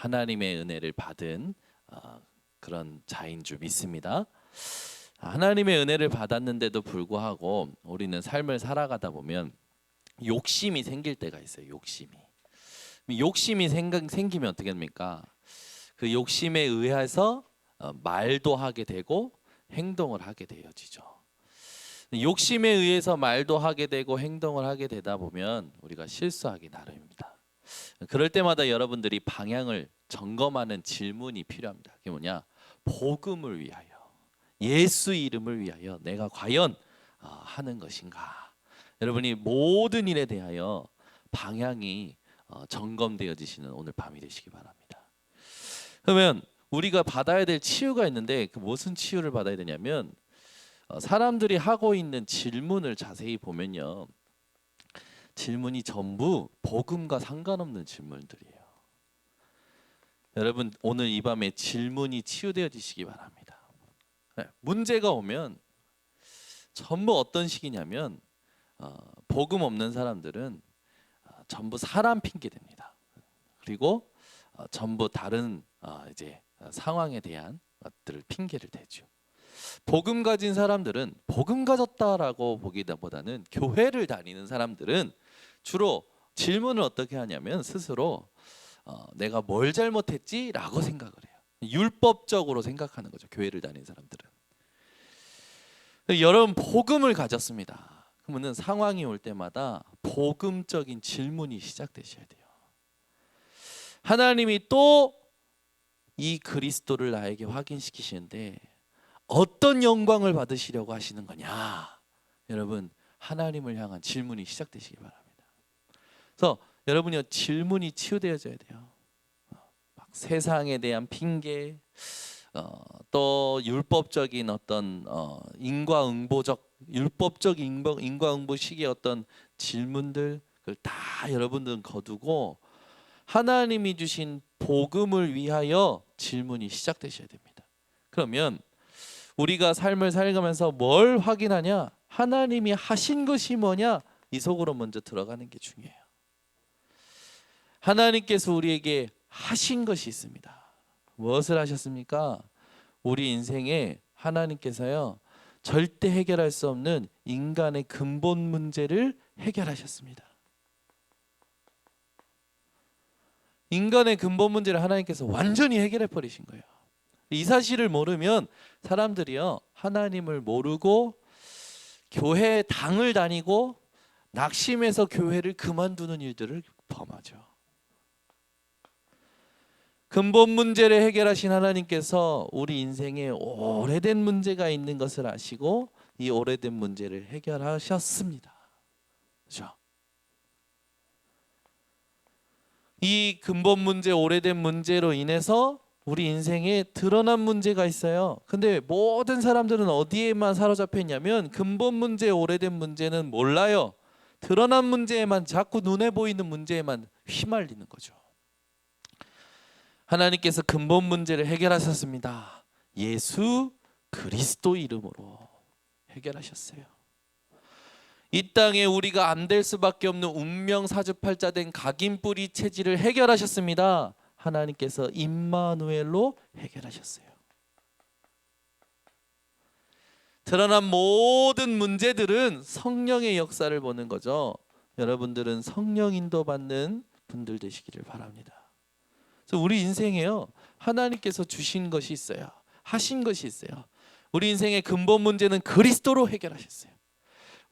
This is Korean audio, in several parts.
하나님의 은혜를 받은 그런 자인 줄 믿습니다. 하나님의 은혜를 받았는데도 불구하고 우리는 삶을 살아가다 보면 욕심이 생길 때가 있어요. 욕심이 생기면 어떻게 됩니까? 그 욕심에 의해서 말도 하게 되고 행동을 하게 되어지죠. 욕심에 의해서 말도 하게 되고 행동을 하게 되다 보면 우리가 실수하기 나름입니다. 그럴 때마다 여러분들이 방향을 점검하는 질문이 필요합니다. 그게 뭐냐? 복음을 위하여, 예수 이름을 위하여 내가 과연 하는 것인가? 여러분이 모든 일에 대하여 방향이 점검되어지시는 오늘 밤이 되시기 바랍니다. 그러면 우리가 받아야 될 치유가 있는데 그 무슨 치유를 받아야 되냐면 사람들이 하고 있는 질문을 자세히 보면요, 질문이 전부 복음과 상관없는 질문들이에요. 여러분 오늘 이 밤에 질문이 치유되어지시기 바랍니다. 문제가 오면 전부 어떤 식이냐면 복음 없는 사람들은 전부 사람 핑계 댑니다. 그리고 전부 다른 이제 상황에 대한 것들을 핑계를 대죠. 복음 가진 사람들은 복음 가졌다라고 보기보다는 교회를 다니는 사람들은 주로 질문을 어떻게 하냐면 스스로 내가 뭘 잘못했지라고 생각을 해요. 율법적으로 생각하는 거죠. 교회를 다니는 사람들은. 여러분 복음을 가졌습니다. 그러면 상황이 올 때마다 복음적인 질문이 시작되셔야 돼요. 하나님이 또 이 그리스도를 나에게 확인시키시는데 어떤 영광을 받으시려고 하시는 거냐? 여러분 하나님을 향한 질문이 시작되시기 바랍니다. 그래서 여러분이 질문이 치유되어져야 돼요. 막 세상에 대한 핑계, 또 율법적인 어떤 율법적 인과응보식의 어떤 질문들, 그걸 다 여러분들은 거두고 하나님이 주신 복음을 위하여 질문이 시작되셔야 됩니다. 그러면 우리가 삶을 살아가면서 뭘 확인하냐? 하나님이 하신 것이 뭐냐? 이 속으로 먼저 들어가는 게 중요해요. 하나님께서 우리에게 하신 것이 있습니다. 무엇을 하셨습니까? 우리 인생에 하나님께서요 절대 해결할 수 없는 인간의 근본 문제를 해결하셨습니다. 인간의 근본 문제를 하나님께서 완전히 해결해 버리신 거예요. 이 사실을 모르면 사람들이요 하나님을 모르고 교회 당을 다니고 낙심해서 교회를 그만두는 일들을 범하죠. 근본 문제를 해결하신 하나님께서 우리 인생에 오래된 문제가 있는 것을 아시고 이 오래된 문제를 해결하셨습니다. 그렇죠? 이 근본 문제, 오래된 문제로 인해서 우리 인생에 드러난 문제가 있어요. 근데 모든 사람들은 어디에만 사로잡혀 있냐면 근본 문제, 오래된 문제는 몰라요. 드러난 문제에만, 자꾸 눈에 보이는 문제에만 휘말리는 거죠. 하나님께서 근본 문제를 해결하셨습니다. 예수 그리스도 이름으로 해결하셨어요. 이 땅에 우리가 안 될 수밖에 없는 운명 사주팔자된 각인뿌리 체질을 해결하셨습니다. 하나님께서 임마누엘로 해결하셨어요. 드러난 모든 문제들은 성령의 역사를 보는 거죠. 여러분들은 성령 인도 받는 분들 되시기를 바랍니다. 그래서 우리 인생에요 하나님께서 주신 것이 있어요. 하신 것이 있어요. 우리 인생의 근본 문제는 그리스도로 해결하셨어요.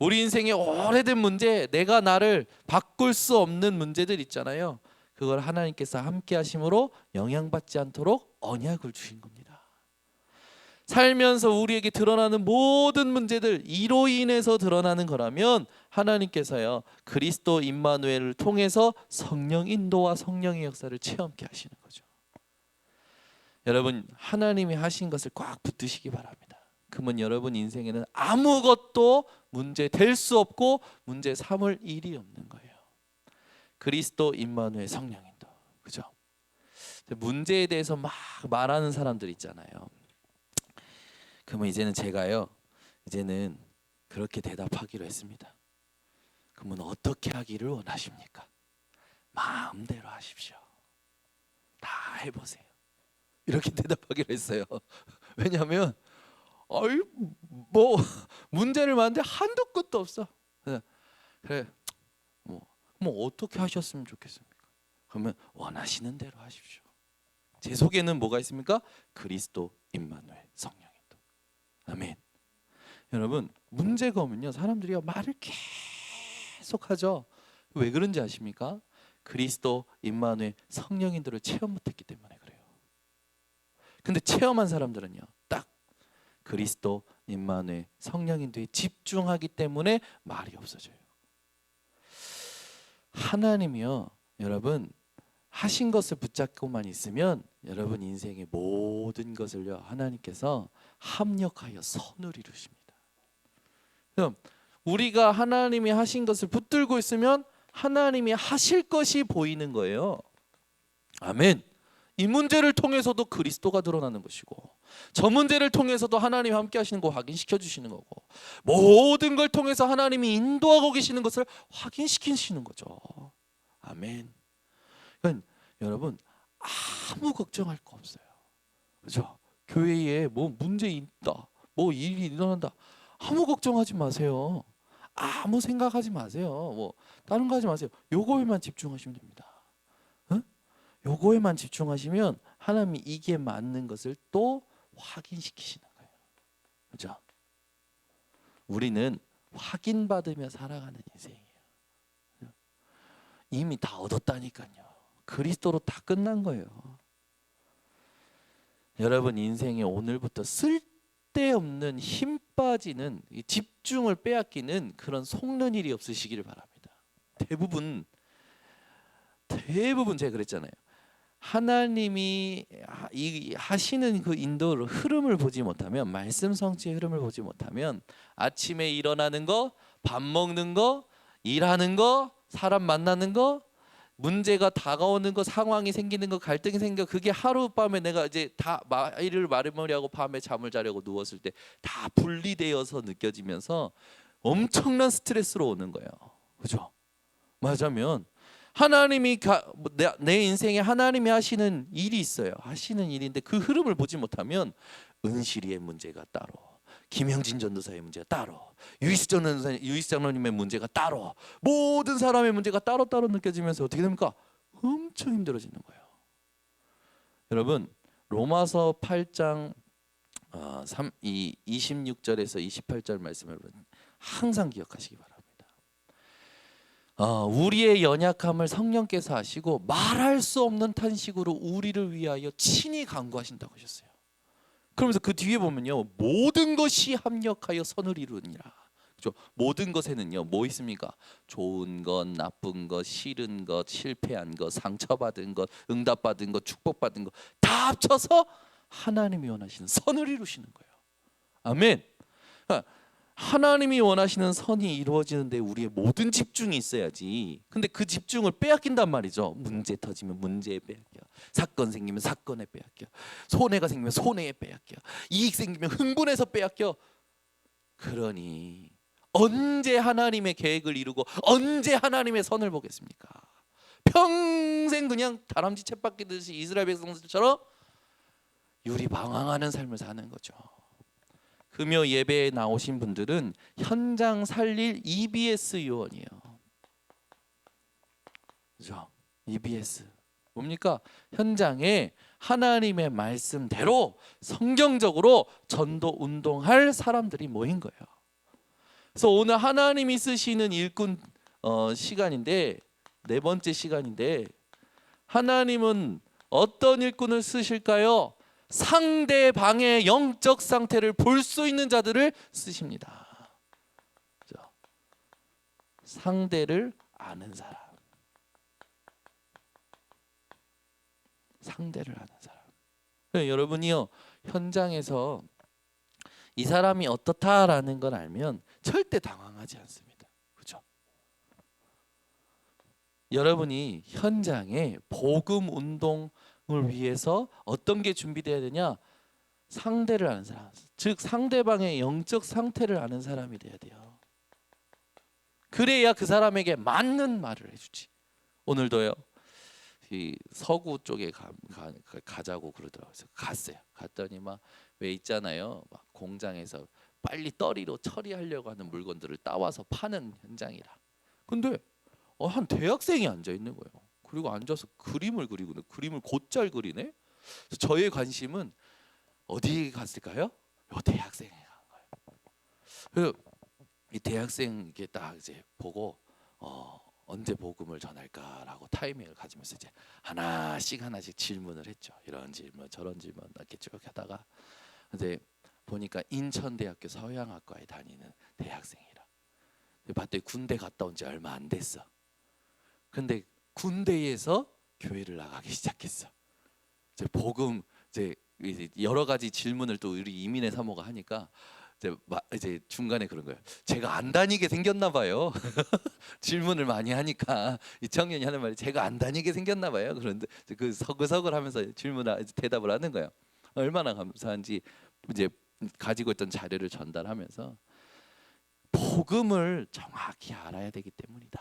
우리 인생의 오래된 문제, 내가 나를 바꿀 수 없는 문제들 있잖아요. 그걸 하나님께서 함께 하심으로 영향받지 않도록 언약을 주신 겁니다. 살면서 우리에게 드러나는 모든 문제들 이로 인해서 드러나는 거라면 하나님께서요 그리스도 임마누엘을 통해서 성령 인도와 성령의 역사를 체험케 하시는 거죠. 여러분 하나님이 하신 것을 꽉 붙드시기 바랍니다. 그러면 여러분 인생에는 아무것도 문제 될 수 없고 문제 삼을 일이 없는 거예요. 그리스도 임마누엘 성령인도. 그죠? 문제에 대해서 막 말하는 사람들 있잖아요. 그러면 이제는 제가요 이제는 그렇게 대답하기로 했습니다. 그러면 어떻게 하기를 원하십니까? 마음대로 하십시오. 다 해보세요. 이렇게 대답하기로 했어요. 왜냐하면 아이 뭐 문제를 많은데 한도 끝도 없어. 그래 뭐 어떻게 하셨으면 좋겠습니까? 그러면 원하시는 대로 하십시오. 제 속에는 뭐가 있습니까? 그리스도 임마누엘 성령인도. 아멘. 여러분 문제가 오면요 사람들이 말을 계속하죠. 왜 그런지 아십니까? 그리스도 임마누엘 성령인들을 체험 못했기 때문에 그래요. 근데 체험한 사람들은요 딱 그리스도 임마누엘 성령인도에 집중하기 때문에 말이 없어져요. 하나님이요 여러분 하신 것을 붙잡고만 있으면 여러분 인생의 모든 것을요 하나님께서 합력하여 선을 이루십니다. 그럼 우리가 하나님이 하신 것을 붙들고 있으면 하나님이 하실 것이 보이는 거예요. 아멘. 이 문제를 통해서도 그리스도가 드러나는 것이고 저 문제를 통해서도 하나님이 함께 하시는 거 확인시켜 주시는 거고 모든 걸 통해서 하나님이 인도하고 계시는 것을 확인시키시는 거죠. 아멘. 그러니까 여러분 아무 걱정할 거 없어요. 그렇죠? 교회에 뭐 문제 있다, 뭐 일이 일어난다, 아무 걱정하지 마세요. 아무 생각하지 마세요. 뭐 다른 거 하지 마세요. 요거에만 집중하시면 됩니다. 응? 요거에만 집중하시면 하나님이 이게 맞는 것을 또 확인시키시는 거예요. 그렇죠? 우리는 확인받으며 살아가는 인생이에요. 이미 다 얻었다니까요. 그리스도로 다 끝난 거예요. 여러분 인생에 오늘부터 쓸데없는 힘 빠지는 집중을 빼앗기는 그런 속는 일이 없으시기를 바랍니다. 대부분 제가 그랬잖아요. 하나님이 하시는 그 인도를 흐름을 보지 못하면 말씀 성취의 흐름을 보지 못하면 아침에 일어나는 거, 밥 먹는 거, 일하는 거, 사람 만나는 거, 문제가 다가오는 거, 상황이 생기는 거, 갈등이 생겨 그게 하룻밤에 내가 이제 다 일을 마무리하고 밤에 잠을 자려고 누웠을 때 다 분리되어서 느껴지면서 엄청난 스트레스로 오는 거예요. 그죠? 맞으면 하나님이 내 인생에 하나님이 하시는 일이 있어요. 하시는 일인데 그 흐름을 보지 못하면 은실이의 문제가 따로, 김영진 전도사의 문제가 따로, 유이스 장로님의 문제가 따로, 모든 사람의 문제가 따로따로 느껴지면서 어떻게 됩니까? 엄청 힘들어지는 거예요. 여러분 로마서 8장 26절에서 28절 말씀을 항상 기억하시기 바랍니다. 우리의 연약함을 성령께서 아시고 말할 수 없는 탄식으로 우리를 위하여 친히 간구하신다고 하셨어요. 그러면서 그 뒤에 보면요 모든 것이 합력하여 선을 이루니라. 그렇죠? 모든 것에는요 뭐 있습니까? 좋은 것, 나쁜 것, 싫은 것, 실패한 것, 상처받은 것, 응답받은 것, 축복받은 것 다 합쳐서 하나님이 원하시는 선을 이루시는 거예요. 아멘. 하나님이 원하시는 선이 이루어지는데 우리의 모든 집중이 있어야지. 근데 그 집중을 빼앗긴단 말이죠. 문제 터지면 문제에 빼앗겨, 사건 생기면 사건에 빼앗겨, 손해가 생기면 손해에 빼앗겨, 이익 생기면 흥분해서 빼앗겨. 그러니 언제 하나님의 계획을 이루고 언제 하나님의 선을 보겠습니까? 평생 그냥 다람쥐 쳇바퀴듯이 이스라엘 백성들처럼 유리방황하는 삶을 사는 거죠. 금요 예배에 나오신 분들은 현장 살릴 EBS 요원이에요. 그죠? EBS 뭡니까? 현장에 하나님의 말씀대로 성경적으로 전도 운동할 사람들이 모인 거예요. 그래서 오늘 하나님이 쓰시는 일꾼 시간인데 네 번째 시간인데 하나님은 어떤 일꾼을 쓰실까요? 상대방의 영적 상태를 볼 수 있는 자들을 쓰십니다. 그렇죠? 상대를 아는 사람, 상대를 아는 사람. 여러분이요 현장에서 이 사람이 어떻다라는 걸 알면 절대 당황하지 않습니다. 그렇죠? 여러분이 현장에 복음 운동을 위해서 어떤 게 준비돼야 되냐? 상대를 아는 사람, 즉 상대방의 영적 상태를 아는 사람이 돼야 돼요. 그래야 그 사람에게 맞는 말을 해주지. 오늘도요 이 서구 쪽에 가자고 그러더라고요. 그래서 갔어요. 갔더니 막 왜 있잖아요. 막 공장에서 빨리 떨이로 처리하려고 하는 물건들을 따와서 파는 현장이라. 근데 한 대학생이 앉아 있는 거예요. 그리고 앉아서 그림을 그리고 그림을 곧잘 그리네. 그래서 저의 관심은 어디에 갔을까요? 요 대학생에 간 거예요. 그래서 이 대학생 이게 딱 이제 보고 언제 복음을 전할까라고 타이밍을 가지면서 이제 하나씩 질문을 했죠. 이런 질문 저런 질문 이렇게 쭉 하다가 이제 보니까 인천대학교 서양학과에 다니는 대학생이라. 봤더니 군대 갔다 온 지 얼마 안 됐어. 근데 군대에서 교회를 나가기 시작했어. 이제 복음 이제 여러 가지 질문을 또 우리 이민의 사모가 하니까 이제 중간에 그런 거예요. 제가 안 다니게 생겼나 봐요. 질문을 많이 하니까 이 청년이 하는 말이 제가 안 다니게 생겼나 봐요. 그런데 그 서글서글 하면서 대답을 하는 거예요. 얼마나 감사한지 이제 가지고 있던 자료를 전달하면서 복음을 정확히 알아야 되기 때문이다.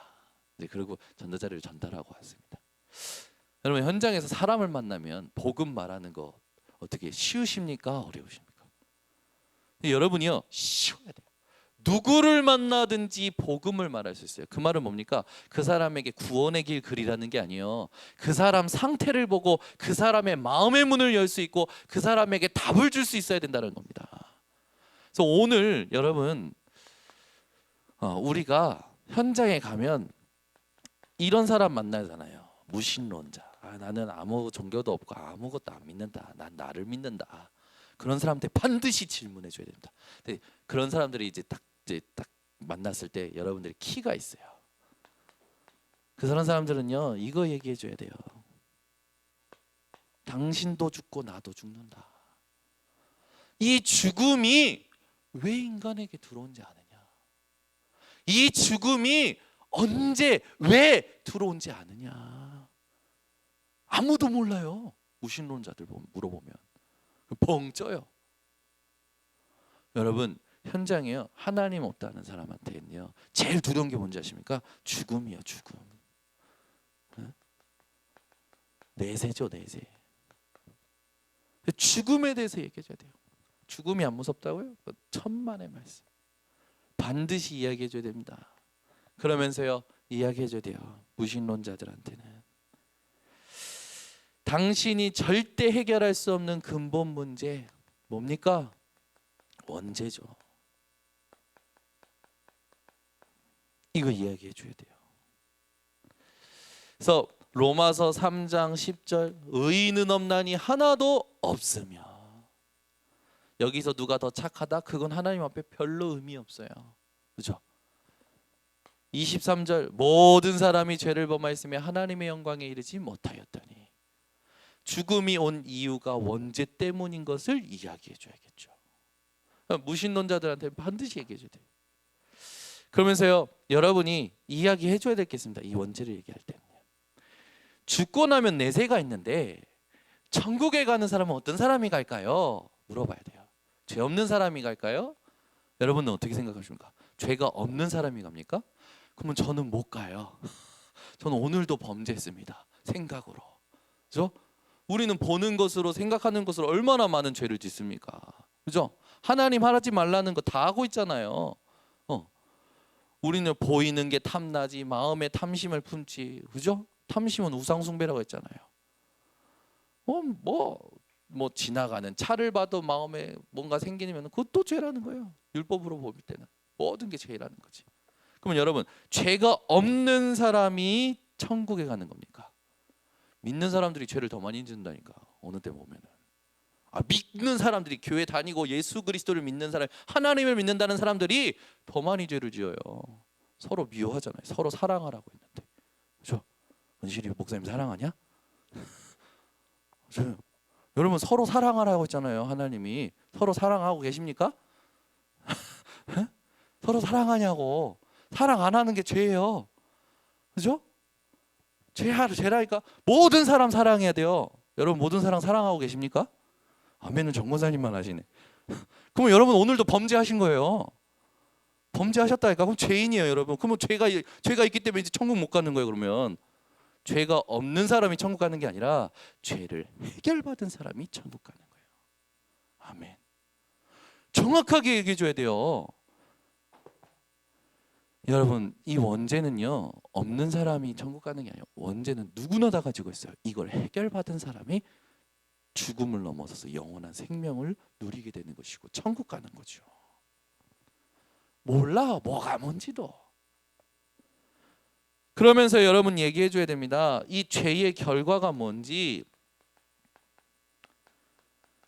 이제 그리고 전도자료를 전달하고 왔습니다. 여러분 현장에서 사람을 만나면 복음 말하는 거 어떻게 쉬우십니까? 어려우십니까? 여러분이요 쉬워야 돼요. 누구를 만나든지 복음을 말할 수 있어요. 그 말은 뭡니까? 그 사람에게 구원의 길 그리라는 게 아니에요. 그 사람 상태를 보고 그 사람의 마음의 문을 열 수 있고 그 사람에게 답을 줄 수 있어야 된다는 겁니다. 그래서 오늘 여러분 우리가 현장에 가면 이런 사람 만나잖아요. 무신론자. 나는 아무 종교도 없고 아무것도 안 믿는다. 난 나를 믿는다. 그런 사람한테 반드시 질문해 줘야 됩니다. 근데 그런 사람들이 이제 딱 만났을 때 여러분들이 키가 있어요. 그런 사람들은요 이거 얘기해 줘야 돼요. 당신도 죽고 나도 죽는다. 이 죽음이 왜 인간에게 들어온지 아느냐? 이 죽음이 언제 왜 들어온지 아느냐? 아무도 몰라요. 무신론자들 물어보면 뻥 쪄요. 여러분 현장에요 하나님 없다는 사람한테는요 제일 두려운 게 뭔지 아십니까? 죽음이요. 죽음. 내세죠. 내세. 죽음에 대해서 얘기해줘야 돼요. 죽음이 안 무섭다고요? 천만의 말씀. 반드시 이야기해줘야 됩니다. 그러면서요 이야기해줘야 돼요. 무신론자들한테는 당신이 절대 해결할 수 없는 근본 문제 뭡니까? 원죄죠. 이거 이야기해줘야 돼요. 그래서 로마서 3장 10절 의인은 없나니 하나도 없으며 여기서 누가 더 착하다? 그건 하나님 앞에 별로 의미 없어요. 그렇죠? 23절 모든 사람이 죄를 범하였으며 하나님의 영광에 이르지 못하였더니 죽음이 온 이유가 원죄 때문인 것을 이야기해 줘야겠죠. 무신론자들한테 반드시 얘기해 줘야 돼요. 그러면서요 여러분이 이야기해 줘야 되겠습니다. 이 원죄를 얘기할 때는요. 죽고 나면 내세가 있는데 천국에 가는 사람은 어떤 사람이 갈까요? 물어봐야 돼요. 죄 없는 사람이 갈까요? 여러분은 어떻게 생각하십니까? 죄가 없는 사람이 갑니까? 그러면 저는 못 가요. 저는 오늘도 범죄했습니다. 생각으로. 그죠? 우리는 보는 것으로 생각하는 것으로 얼마나 많은 죄를 짓습니까? 그죠? 하나님 하지 말라는 거 다 하고 있잖아요. 우리는 보이는 게 탐나지 마음에 탐심을 품지. 그죠? 탐심은 우상숭배라고 했잖아요. 뭐 지나가는 차를 봐도 마음에 뭔가 생기면 그것도 죄라는 거예요. 율법으로 볼 때는 모든 게 죄라는 거지. 그러면 여러분 죄가 없는 사람이 천국에 가는 겁니까? 믿는 사람들이 죄를 더 많이 짓는다니까. 어느 때 보면은 믿는 사람들이 교회 다니고 예수 그리스도를 믿는 사람, 하나님을 믿는다는 사람들이 더 많이 죄를 지어요. 서로 미워하잖아요. 서로 사랑하라고 했는데, 그렇죠? 은실이 목사님 사랑하냐? 여러분 서로 사랑하라고 했잖아요. 하나님이 서로 사랑하고 계십니까? 서로 사랑하냐고. 사랑 안 하는 게 죄예요. 그죠? 죄라니까. 모든 사람 사랑해야 돼요. 여러분 모든 사람 사랑하고 계십니까? 아멘은 정권사님만 하시네. 그럼 여러분 오늘도 범죄하신 거예요. 범죄하셨다니까. 그럼 죄인이에요, 여러분. 그러면 죄가 있기 때문에 이제 천국 못 가는 거예요. 그러면 죄가 없는 사람이 천국 가는 게 아니라 죄를 해결받은 사람이 천국 가는 거예요. 아멘. 정확하게 얘기해 줘야 돼요. 여러분, 이 원죄는요, 없는 사람이 천국 가는 게 아니에요. 원죄는 누구나 다 가지고 있어요. 이걸 해결받은 사람이 죽음을 넘어서서 영원한 생명을 누리게 되는 것이고 천국 가는 거죠. 몰라, 뭐가 뭔지도. 그러면서 여러분 얘기해 줘야 됩니다. 이 죄의 결과가 뭔지.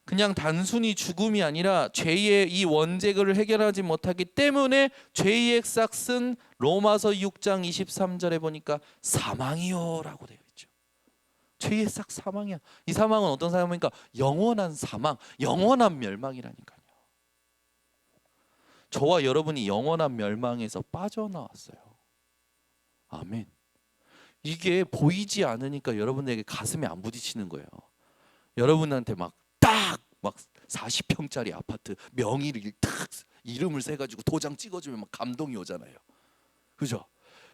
그냥 단순히 죽음이 아니라 죄의 이 원죄를 해결하지 못하기 때문에 죄의 싹은 로마서 6장 23절에 보니까 사망이요 라고 되어 있죠. 죄의 싹 사망이야. 이 사망은 어떤 사망입니까? 영원한 사망, 영원한 멸망이라니까요. 저와 여러분이 영원한 멸망에서 빠져나왔어요. 아멘. 이게 보이지 않으니까 여러분에게 가슴에 안 부딪히는 거예요. 여러분한테 막 40평짜리 아파트 명의를 딱 이름을 세가지고 도장 찍어주면 막 감동이 오잖아요. 그죠?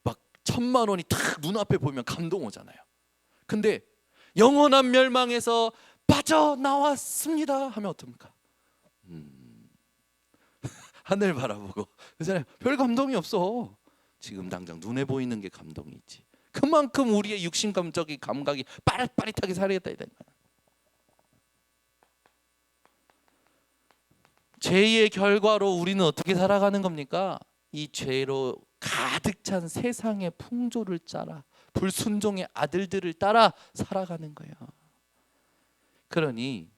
막 1,000만 원이 딱 눈앞에 보이면 감동 오잖아요. 근데 영원한 멸망에서 빠져나왔습니다 하면 어떻습니까? 하늘 바라보고 그잖아요. 별 감동이 없어. 지금 당장 눈에 보이는 게 감동이 있지. 그만큼 우리의 육신감적인 감각이 빠릿빠릿하게 살아야겠다 이거예요. 죄의 결과로 우리는 어떻게 살아가는 겁니까? 이 죄로 가득 찬 세상의 풍조를 따라 불순종의 아들들을 따라 살아가는 거예요. 그러니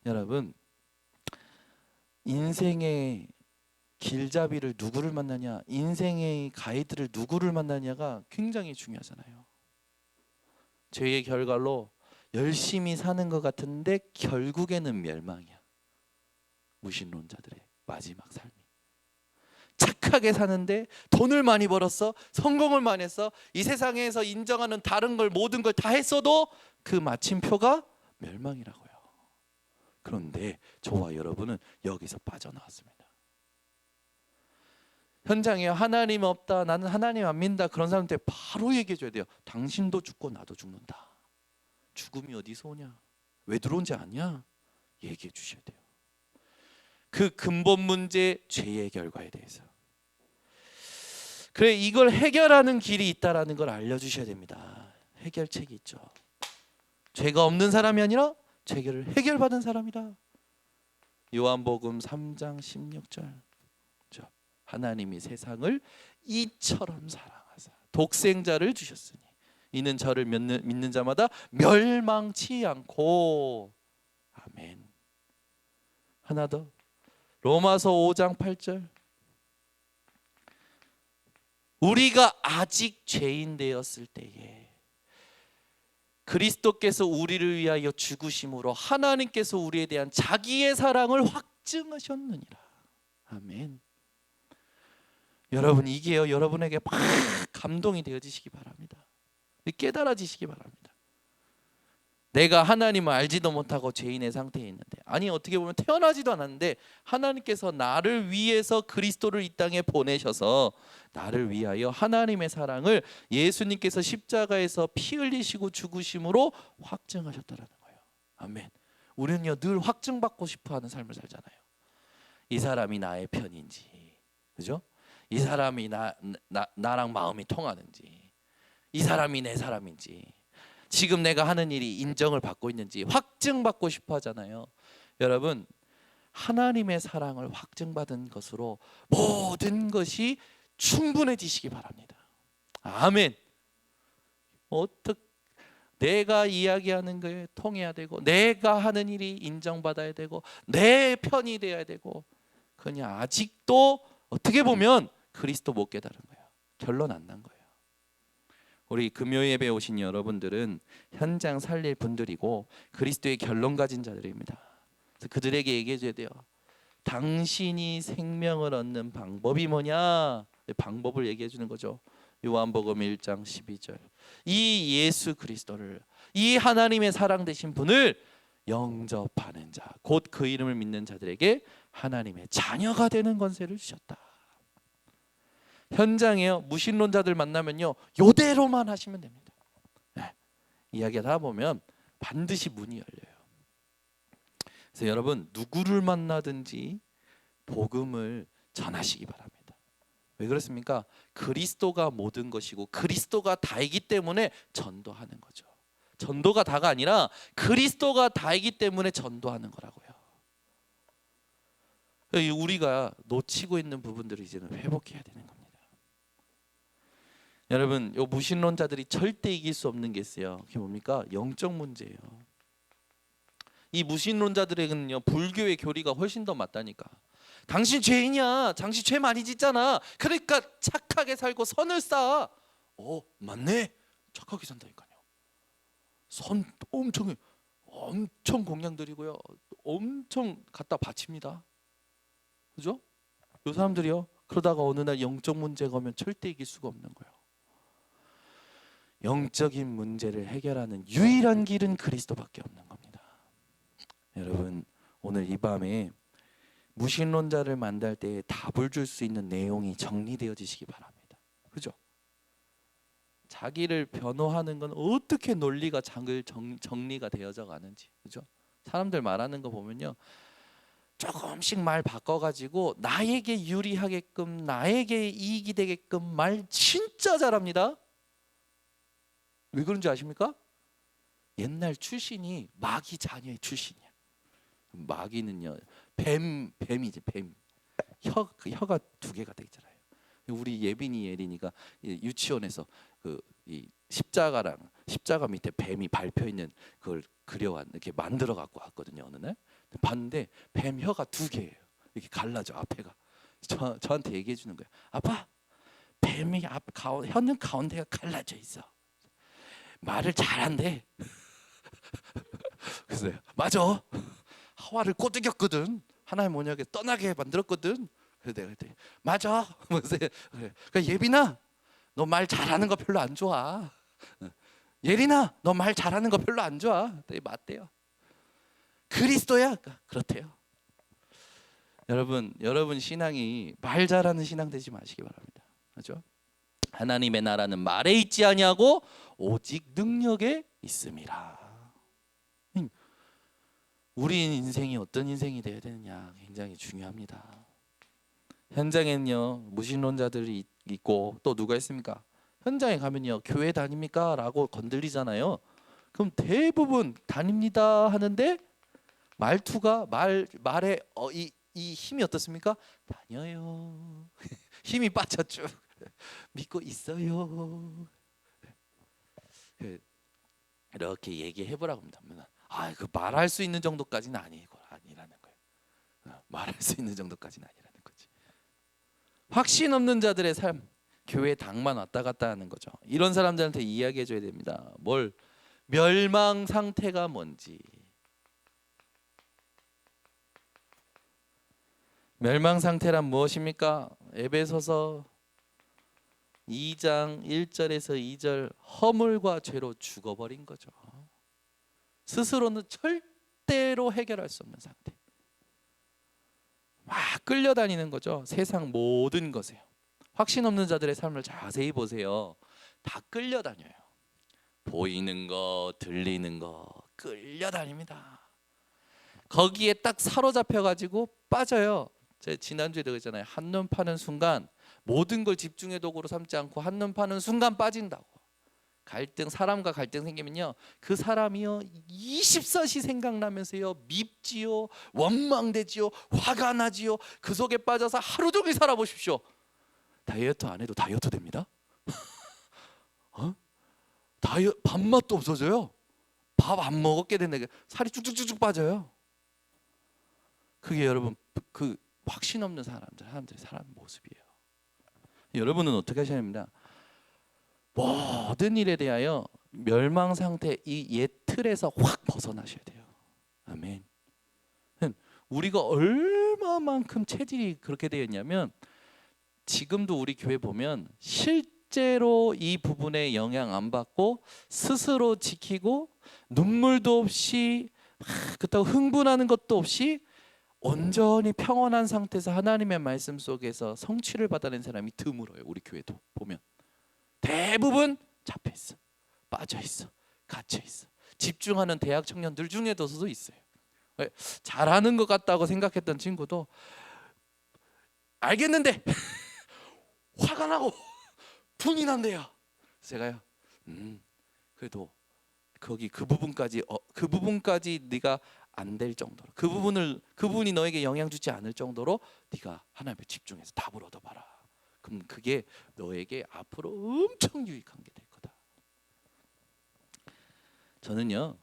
여러분, 인생의 길잡이를 누구를 만나냐, 인생의 가이드를 누구를 만나냐가 굉장히 중요하잖아요. 죄의 결과로 열심히 사는 것 같은데 결국에는 멸망이야. 무신론자들의 마지막 삶이. 착하게 사는데 돈을 많이 벌었어, 성공을 많이 했어, 이 세상에서 인정하는 다른 걸 모든 걸 다 했어도 그 마침표가 멸망이라고요. 그런데 저와 여러분은 여기서 빠져나왔습니다. 현장에 하나님 없다, 나는 하나님 안 믿는다, 그런 사람한테 바로 얘기해 줘야 돼요. 당신도 죽고 나도 죽는다. 죽음이 어디서 오냐, 왜 들어온지 아냐, 얘기해 주셔야 돼요. 그 근본 문제, 죄의 결과에 대해서. 그래, 이걸 해결하는 길이 있다라는 걸 알려주셔야 됩니다. 해결책이 있죠. 죄가 없는 사람이 아니라 죄를 해결받은 사람이다. 요한복음 3장 16절. 하나님이 세상을 이처럼 사랑하사 독생자를 주셨으니 이는 저를 믿는 자마다 멸망치 않고. 아멘. 하나 더, 로마서 5장 8절. 우리가 아직 죄인 되었을 때에 그리스도께서 우리를 위하여 죽으심으로 하나님께서 우리에 대한 자기의 사랑을 확증하셨느니라. 아멘. 여러분, 이게요, 여러분에게 막 감동이 되어지시기 바랍니다. 깨달아지시기 바랍니다. 내가 하나님을 알지도 못하고 죄인의 상태에 있는데, 아니 어떻게 보면 태어나지도 않았는데 하나님께서 나를 위해서 그리스도를 이 땅에 보내셔서 나를 위하여 하나님의 사랑을 예수님께서 십자가에서 피 흘리시고 죽으심으로 확증하셨다라는 거예요. 아멘. 우리는요 늘 확증받고 싶어하는 삶을 살잖아요. 이 사람이 나의 편인지, 그죠? 이 사람이 나랑 마음이 통하는지, 이 사람이 내 사람인지, 지금 내가 하는 일이 인정을 받고 있는지 확증받고 싶어 하잖아요. 여러분, 하나님의 사랑을 확증받은 것으로 모든 것이 충분해지시기 바랍니다. 아멘. 내가 이야기하는 거에 통해야 되고, 내가 하는 일이 인정받아야 되고, 내 편이 돼야 되고, 그냥 아직도 어떻게 보면 그리스도 못 깨달은 거예요. 결론 안 난 거예요. 우리 금요 예배 오신 여러분들은 현장 살릴 분들이고 그리스도의 결론 가진 자들입니다. 그래서 그들에게 얘기해 줘야 돼요. 당신이 생명을 얻는 방법이 뭐냐? 방법을 얘기해 주는 거죠. 요한복음 1장 12절. 이 예수 그리스도를, 이 하나님의 사랑 되신 분을 영접하는 자, 곧 그 이름을 믿는 자들에게 하나님의 자녀가 되는 권세를 주셨다. 현장에요 무신론자들 만나면요 요대로만 하시면 됩니다. 네. 이야기하다 보면 반드시 문이 열려요. 그래서 여러분 누구를 만나든지 복음을 전하시기 바랍니다. 왜 그렇습니까? 그리스도가 모든 것이고 그리스도가 다이기 때문에 전도하는 거죠. 전도가 다가 아니라 그리스도가 다이기 때문에 전도하는 거라고요. 우리가 놓치고 있는 부분들을 이제는 회복해야 되는 겁니다. 여러분, 요 무신론자들이 절대 이길 수 없는 게 있어요. 그게 뭡니까? 영적 문제예요. 이 무신론자들에게는요, 불교의 교리가 훨씬 더 맞다니까. 당신 죄인이야. 당신 죄 많이 짓잖아. 그러니까 착하게 살고 선을 쌓아. 맞네. 착하게 산다니까요. 선 엄청 공양 드리고요. 엄청 갖다 바칩니다. 그죠? 요 사람들이요. 그러다가 어느 날 영적 문제가 오면 절대 이길 수가 없는 거예요. 영적인 문제를 해결하는 유일한 길은 그리스도밖에 없는 겁니다. 여러분, 오늘 이 밤에 무신론자를 만날 때 답을 줄 수 있는 내용이 정리되어지시기 바랍니다. 그죠? 자기를 변호하는 건 어떻게 논리가 정리가 되어져 가는지, 그죠? 사람들 말하는 거 보면요, 조금씩 말 바꿔가지고 나에게 유리하게끔, 나에게 이익이 되게끔 말 진짜 잘합니다. 왜 그런지 아십니까? 옛날 출신이 마귀 자녀의 출신이야. 마귀는요, 뱀이지, 뱀. 혀가 두 개가 돼 있잖아요. 우리 예빈이 예린이가 유치원에서 이 십자가 밑에 뱀이 밟혀 있는 그걸 그려왔 이렇게 만들어 갖고 왔거든요. 어느 날 봤는데 뱀 혀가 두 개예요. 이렇게 갈라져 앞에가. 저한테 얘기해 주는 거예요. 아빠, 뱀이 혀는 가운데가 갈라져 있어. 말을 잘한대. 그래서 맞아. 하와를 꼬드겼거든. 하나님 언약에 떠나게 만들었거든. 그래서 내가 그랬더니 맞아. 그러니까 예빈아, 너 말 잘하는 거 별로 안 좋아. 예린아, 너 말 잘하는 거 별로 안 좋아. 맞대요. 그리스도야? 그렇대요. 여러분 신앙이 말 잘하는 신앙 되지 마시기 바랍니다. 그렇죠? 하나님의 나라는 말에 있지 아니하고 오직 능력에 있음이라. 우리 인생이 어떤 인생이 되어야 되느냐 굉장히 중요합니다. 현장에는요, 무신론자들이 있고 또 누가 있습니까? 현장에 가면요, 교회 다닙니까? 라고 건들리잖아요. 그럼 대부분 다닙니다 하는데 말투가 말에 이 힘이 어떻습니까? 다녀요. 힘이 빠졌죠. 믿고 있어요. 이렇게 얘기해 보라고 합니다. 그 말할 수 있는 정도까지는 아니라는 거예요. 말할 수 있는 정도까지는 아니라는 거지. 확신 없는 자들의 삶, 교회 당만 왔다 갔다 하는 거죠. 이런 사람들한테 이야기해 줘야 됩니다. 멸망 상태가 뭔지. 멸망 상태란 무엇입니까? 에베소서 2장 1절에서 2절, 허물과 죄로 죽어버린 거죠. 스스로는 절대로 해결할 수 없는 상태. 막 끌려다니는 거죠. 세상 모든 것에요. 확신 없는 자들의 삶을 자세히 보세요. 다 끌려다녀요. 보이는 거, 들리는 거 끌려다닙니다. 거기에 딱 사로잡혀가지고 빠져요. 제가 지난주에도 그랬잖아요. 한눈 파는 순간 모든 걸 집중의 도구로 삼지 않고 한눈 파는 순간 빠진다고. 사람과 갈등 생기면요, 그 사람이요 24시 생각나면서요 밉지요, 원망되지요, 화가 나지요. 그 속에 빠져서 하루 종일 살아보십시오. 다이어트 안 해도 다이어트 됩니다. 밥맛도 없어져요. 밥 안 먹게 되는데 살이 쭉쭉쭉쭉 빠져요. 그게 여러분 그 확신 없는 사람들의 사람 모습이에요. 여러분은 어떻게 하셔야 됩니다. 모든 일에 대하여 멸망 상태 이 옛 틀에서 확 벗어나셔야 돼요. 아멘. 우리가 얼마만큼 체질이 그렇게 되어 있냐면, 지금도 우리 교회 보면 실제로 이 부분에 영향 안 받고 스스로 지키고 눈물도 없이 그렇다고 흥분하는 것도 없이 온전히 평온한 상태에서 하나님의 말씀 속에서 성취를 받아낸 사람이 드물어요. 우리 교회도 보면 대부분 잡혀있어, 빠져있어, 갇혀 있어. 집중하는 대학 청년들 중에도 있어요. 잘하는 것 같다고 생각했던 친구도 알겠는데 화가 나고 분이 난대요. 제가요. 그래도 거기 그 부분까지 네가 안 될 정도로 그분이 너에게 영향 주지 않을 정도로 네가 하나님께 집중해서 답을 얻어봐라. 그럼 그게 너에게 앞으로 엄청 유익한 게 될 거다. 저는요,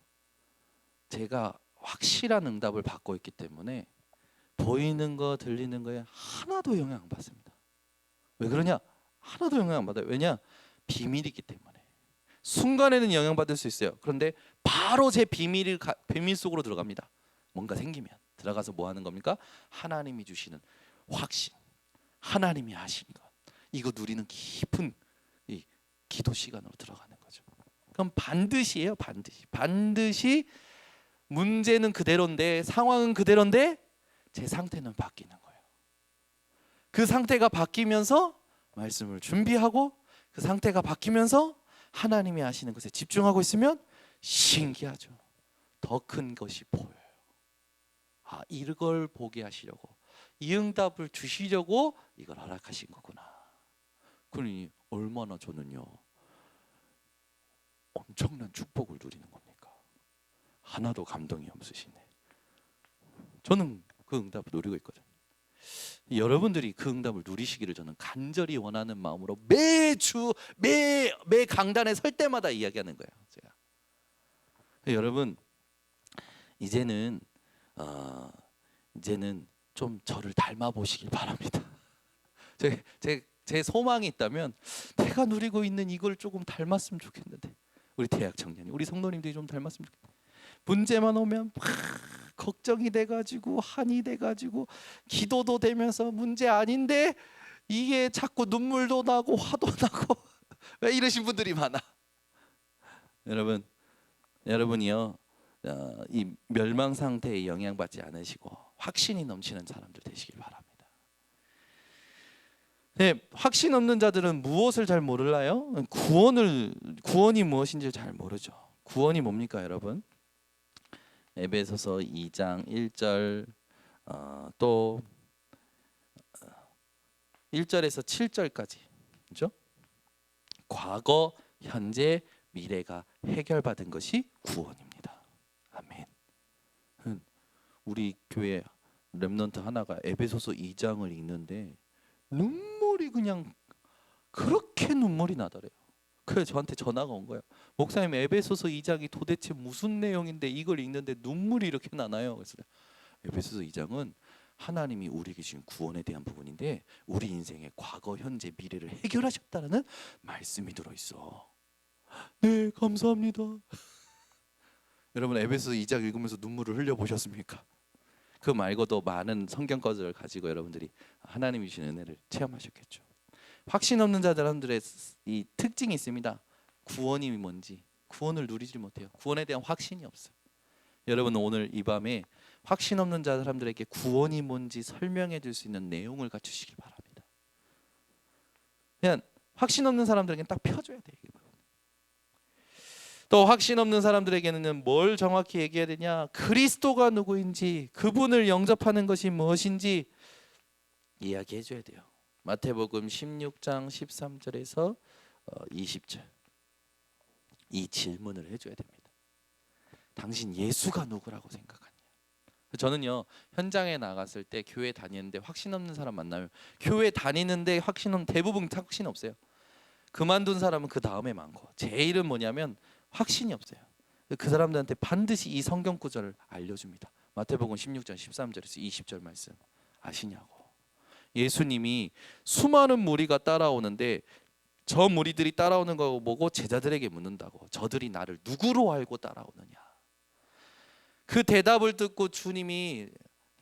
제가 확실한 응답을 받고 있기 때문에 보이는 거 들리는 거에 하나도 영향 안 받습니다. 왜 그러냐? 하나도 영향 안 받아요. 왜냐? 비밀이기 때문에. 순간에는 영향받을 수 있어요. 그런데 바로 제 비밀 속으로 들어갑니다. 뭔가 생기면 들어가서 뭐 하는 겁니까? 하나님이 주시는 확신, 하나님이 하시는 것, 이거 누리는 깊은 이 기도 시간으로 들어가는 거죠. 그럼 반드시예요. 반드시 문제는 그대로인데, 상황은 그대로인데 제 상태는 바뀌는 거예요. 그 상태가 바뀌면서 말씀을 준비하고, 그 상태가 바뀌면서 하나님이 하시는 것에 집중하고 있으면 신기하죠. 더 큰 것이 보여요. 아, 이걸 보게 하시려고, 이 응답을 주시려고 이걸 허락하신 거구나. 그러니 얼마나 저는요 엄청난 축복을 누리는 겁니까? 하나도 감동이 없으시네. 저는 그 응답을 누리고 있거든요. 여러분들이 그 응답을 누리시기를 저는 간절히 원하는 마음으로 매주 매 강단에 설 때마다 이야기하는 거예요. 제가. 여러분 이제는 좀 저를 닮아 보시길 바랍니다. 제 소망이 있다면 제가 누리고 있는 이걸 조금 닮았으면 좋겠는데, 우리 대학 청년이, 우리 성도님들이 좀 닮았으면 좋겠는데, 문제만 오면 막 걱정이 돼가지고 한이 돼가지고 기도도 되면서 문제 아닌데 이게 자꾸 눈물도 나고 화도 나고 왜 이러신 분들이 많아. 여러분이요 이 멸망 상태에 영향받지 않으시고 확신이 넘치는 사람들 되시길 바랍니다. 네, 확신 없는 자들은 무엇을 잘 모르나요? 구원이 무엇인지 잘 모르죠. 구원이 뭡니까, 여러분? 에베소서 2장 1절 또 1절에서 7절까지, 그렇죠? 과거, 현재, 미래가 해결받은 것이 구원입니다. 아멘. 우리 교회 렘넌트 하나가 에베소서 2장을 읽는데 눈물이 그냥 그렇게 눈물이 나더래요. 그래서 저한테 전화가 온 거예요. 목사님, 에베소서 2장이 도대체 무슨 내용인데 이걸 읽는데 눈물이 이렇게 나나요? 그래서 에베소서 2장은 하나님이 우리에게 주신 구원에 대한 부분인데 우리 인생의 과거, 현재, 미래를 해결하셨다는 말씀이 들어있어. 네, 감사합니다. 여러분 에베소서 2장 읽으면서 눈물을 흘려보셨습니까? 그 말고도 많은 성경거들을 가지고 여러분들이 하나님이 주신 은혜를 체험하셨겠죠. 확신 없는 자들의 이 특징이 있습니다. 구원이 뭔지, 구원을 누리지 못해요. 구원에 대한 확신이 없어요. 여러분 오늘 이 밤에 확신 없는 사람들에게 구원이 뭔지 설명해 줄 수 있는 내용을 갖추시길 바랍니다. 그냥 확신 없는 사람들에게는 딱 펴줘야 돼요. 또 확신 없는 사람들에게는 뭘 정확히 얘기해야 되냐? 그리스도가 누구인지, 그분을 영접하는 것이 무엇인지 이야기해 줘야 돼요. 마태복음 16장 13절에서 20절 이 질문을 해줘야 됩니다. 당신 예수가 누구라고 생각하냐? 저는요 현장에 나갔을 때 교회 다니는데 확신 없는 사람 만나면, 교회 다니는데 대부분 확신 없어요. 그만둔 사람은 그 다음에 많고, 제일은 뭐냐면 확신이 없어요. 그 사람들한테 반드시 이 성경 구절을 알려줍니다. 마태복음 16장 13절에서 20절 말씀 아시냐고. 예수님이 수많은 무리가 따라오는데 저 무리들이 따라오는 거 보고 제자들에게 묻는다고. 저들이 나를 누구로 알고 따라오느냐. 그 대답을 듣고 주님이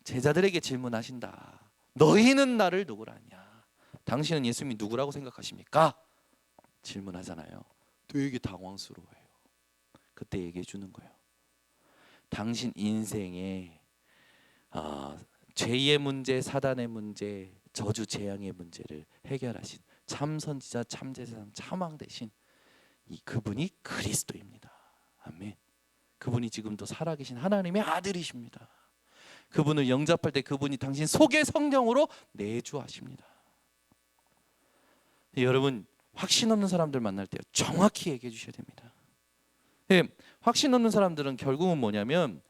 제자들에게 질문하신다. 너희는 나를 누구라 하냐? 당신은 예수님이 누구라고 생각하십니까? 질문하잖아요. 되게 당황스러워해요. 그때 얘기해 주는 거예요. 당신 인생에 죄의 문제, 사단의 문제, 저주 재앙의 문제를 해결하신 참 선지자, 참 제사장, 참 왕 되신 이 그분이 그리스도입니다. 아멘. 그분이 지금도 살아계신 하나님의 아들이십니다. 그분을 영접할 때 그분이 당신 속에 성령으로 내주하십니다. 여러분, 확신 없는 사람들 만날 때 정확히 얘기해 주셔야 됩니다. 확신 없는 사람들은 결국은 뭐냐면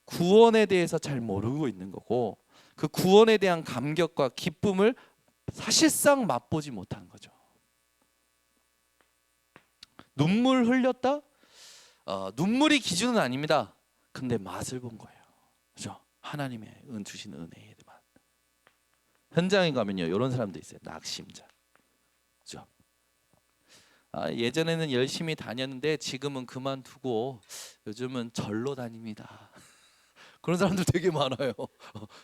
구원에 대해서 잘 모르고 있는 거고, 그 구원에 대한 감격과 기쁨을 사실상 맛보지 못하는 거죠. 눈물 흘렸다? 눈물이 기준은 아닙니다. 근데 맛을 본 거예요. 그죠? 하나님의 주신 은혜에 대한. 현장에 가면요, 이런 사람도 있어요. 낙심자. 그죠? 예전에는 열심히 다녔는데 지금은 그만두고 요즘은 절로 다닙니다. 그런 사람들 되게 많아요.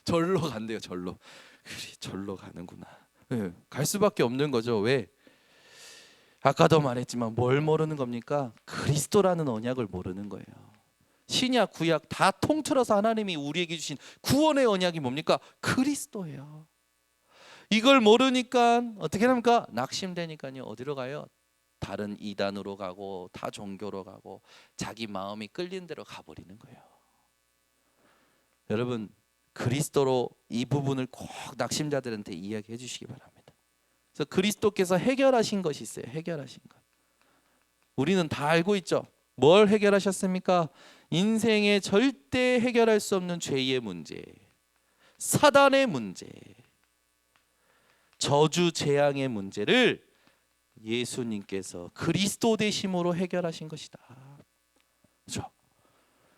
절로 간대요. 절로. 그래, 절로 가는구나. 네, 갈 수밖에 없는 거죠. 왜? 아까도 말했지만 뭘 모르는 겁니까? 그리스도라는 언약을 모르는 거예요. 신약 구약 다 통틀어서 하나님이 우리에게 주신 구원의 언약이 뭡니까? 그리스도예요. 이걸 모르니까 어떻게 합니까? 낙심되니까요. 어디로 가요? 다른 이단으로 가고 타 종교로 가고 자기 마음이 끌린 대로 가버리는 거예요. 여러분, 그리스도로 이 부분을 꼭 낙심자들한테 이야기해 주시기 바랍니다. 그래서 그리스도께서 해결하신 것이 있어요. 해결하신 것. 우리는 다 알고 있죠. 뭘 해결하셨습니까? 인생에 절대 해결할 수 없는 죄의 문제, 사단의 문제, 저주 재앙의 문제를 예수님께서 그리스도 되심으로 해결하신 것이다. 그렇죠?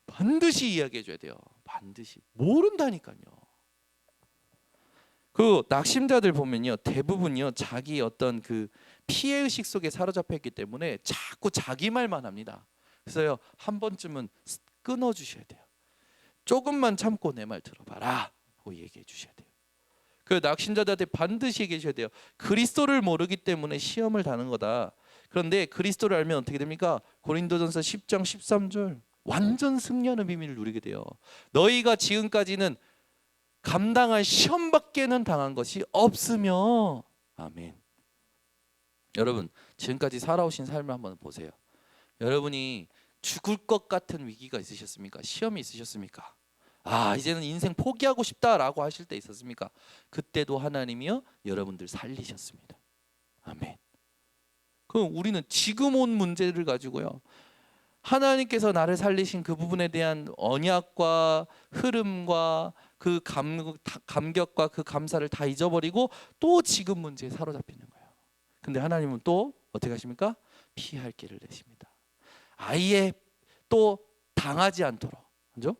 반드시 이야기해 줘야 돼요. 반드시. 모른다니까요. 그 낙심자들 보면요, 대부분요 자기 어떤 그 피해 의식 속에 사로잡혀 있기 때문에 자꾸 자기 말만 합니다. 그래서요, 한 번쯤은 끊어 주셔야 돼요. 조금만 참고 내 말 들어봐라 하고 얘기해 주셔야 돼요. 그 낙심자들한테 반드시 얘기해 주셔야 돼요. 그리스도를 모르기 때문에 시험을 당하는 거다. 그런데 그리스도를 알면 어떻게 됩니까? 고린도전서 10장 13절 완전 승리하는 비밀을 누리게 돼요. 너희가 지금까지는 감당할 시험밖에는 당한 것이 없으며. 아멘. 여러분, 지금까지 살아오신 삶을 한번 보세요. 여러분이 죽을 것 같은 위기가 있으셨습니까? 시험이 있으셨습니까? 이제는 인생 포기하고 싶다라고 하실 때 있었습니까? 그때도 하나님이요 여러분들 살리셨습니다. 아멘. 그럼 우리는 지금 온 문제를 가지고요, 하나님께서 나를 살리신 그 부분에 대한 언약과 흐름과 그 감격과 그 감사를 다 잊어버리고 또 지금 문제에 사로잡히는 거예요. 근데 하나님은 또 어떻게 하십니까? 피할 길을 내십니다. 아예 또 당하지 않도록, 그죠?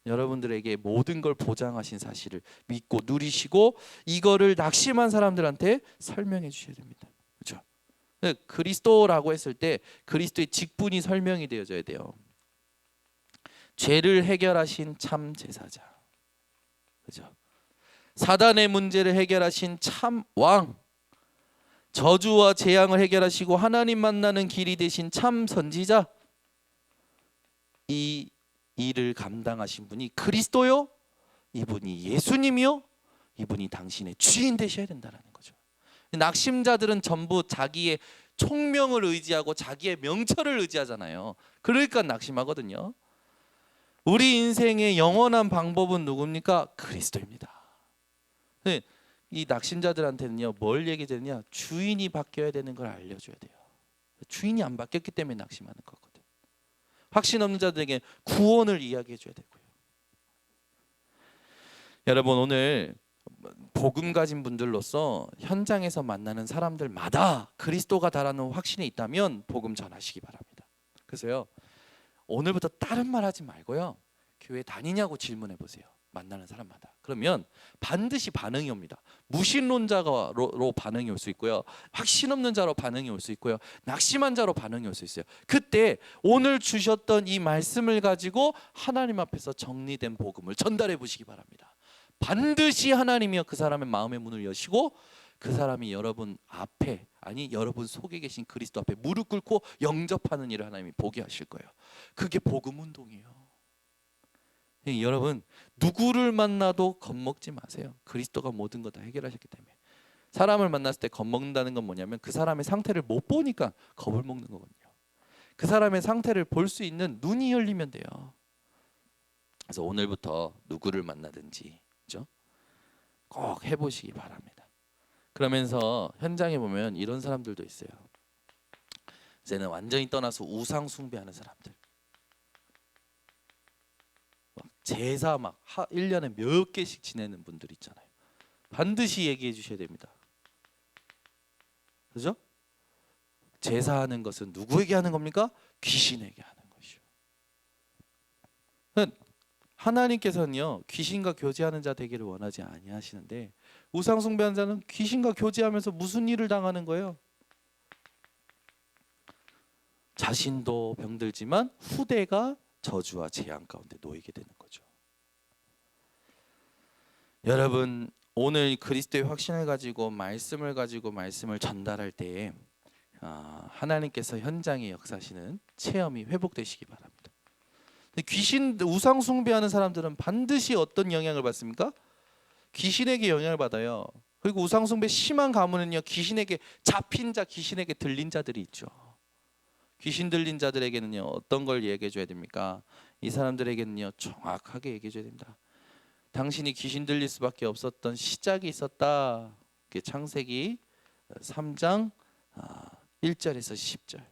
여러분들에게 모든 걸 보장하신 사실을 믿고 누리시고 이거를 낙심한 사람들한테 설명해 주셔야 됩니다. 그렇죠? 그리스도라고 했을 때 그리스도의 직분이 설명이 되어져야 돼요. 죄를 해결하신 참 제사자, 그렇죠? 사단의 문제를 해결하신 참 왕, 저주와 재앙을 해결하시고 하나님 만나는 길이 되신 참 선지자, 이 일을 감당하신 분이 그리스도요, 이분이 예수님이요, 이분이 당신의 주인 되셔야 된다는 거죠. 낙심자들은 전부 자기의 총명을 의지하고 자기의 명철을 의지하잖아요. 그러니까 낙심하거든요. 우리 인생의 영원한 방법은 누굽니까? 그리스도입니다. 이 낙심자들한테는요 뭘 얘기되느냐, 주인이 바뀌어야 되는 걸 알려줘야 돼요. 주인이 안 바뀌었기 때문에 낙심하는 거거든. 확신 없는 자들에게 구원을 이야기해 줘야 되고요. 여러분, 오늘 복음 가진 분들로서 현장에서 만나는 사람들마다 그리스도가 다라는 확신이 있다면 복음 전하시기 바랍니다. 그래서요, 오늘부터 다른 말 하지 말고요, 교회 다니냐고 질문해 보세요. 만나는 사람마다. 그러면 반드시 반응이 옵니다. 무신론자로 반응이 올 수 있고요, 확신 없는 자로 반응이 올 수 있고요, 낙심한 자로 반응이 올 수 있어요. 그때 오늘 주셨던 이 말씀을 가지고 하나님 앞에서 정리된 복음을 전달해 보시기 바랍니다. 반드시 하나님이여 그 사람의 마음의 문을 여시고 그 사람이 여러분 앞에, 아니 여러분 속에 계신 그리스도 앞에 무릎 꿇고 영접하는 일을 하나님이 보게 하실 거예요. 그게 복음 운동이에요. 여러분, 누구를 만나도 겁먹지 마세요. 그리스도가 모든 거 다 해결하셨기 때문에. 사람을 만났을 때 겁먹는다는 건 뭐냐면 그 사람의 상태를 못 보니까 겁을 먹는 거거든요. 그 사람의 상태를 볼 수 있는 눈이 열리면 돼요. 그래서 오늘부터 누구를 만나든지 그죠? 꼭 해보시기 바랍니다. 그러면서 현장에 보면 이런 사람들도 있어요. 이제는 완전히 떠나서 우상 숭배하는 사람들. 막 제사 막 1년에 몇 개씩 지내는 분들 있잖아요. 반드시 얘기해 주셔야 됩니다. 그죠? 제사하는 것은 누구에게 하는 겁니까? 귀신에게 하는 것이요. 하나님께서는요 귀신과 교제하는 자 되기를 원하지 아니하시는데 우상 숭배하는 자는 귀신과 교제하면서 무슨 일을 당하는 거예요? 자신도 병들지만 후대가 저주와 재앙 가운데 놓이게 되는 거죠. 여러분 오늘 그리스도의 확신을 가지고 말씀을 전달할 때에 하나님께서 현장에 역사하시는 체험이 회복되시기 바랍니다. 귀신 우상 숭배하는 사람들은 반드시 어떤 영향을 받습니까? 귀신에게 영향을 받아요. 그리고 우상 숭배 심한 가문은요 귀신에게 잡힌 자, 귀신에게 들린 자들이 있죠. 귀신 들린 자들에게는요 어떤 걸 얘기해 줘야 됩니까? 이 사람들에게는요 정확하게 얘기해 줘야 됩니다. 당신이 귀신 들릴 수밖에 없었던 시작이 있었다. 그게 창세기 3장 1절에서 10절.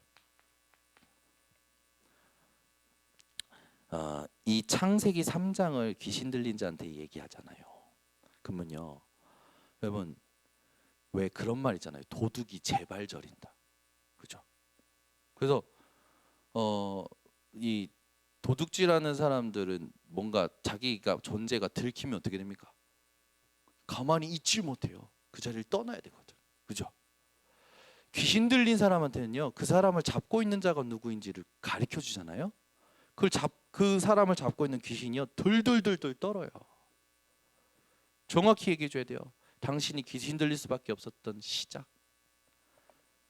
이 창세기 3장을 귀신 들린 자한테 얘기하잖아요. 그러면요 여러분 왜 그런 말 있잖아요. 도둑이 제발 저린다. 그죠? 그래서 이 도둑질하는 사람들은 뭔가 자기가 존재가 들키면 어떻게 됩니까? 가만히 있지 못해요. 그 자리를 떠나야 되거든. 그죠? 귀신 들린 사람한테는요 그 사람을 잡고 있는 자가 누구인지를 가르쳐 주잖아요. 그 사람을 잡고 있는 귀신이요 돌돌돌돌 떨어요. 정확히 얘기해 줘야 돼요. 당신이 귀신 들릴 수밖에 없었던 시작.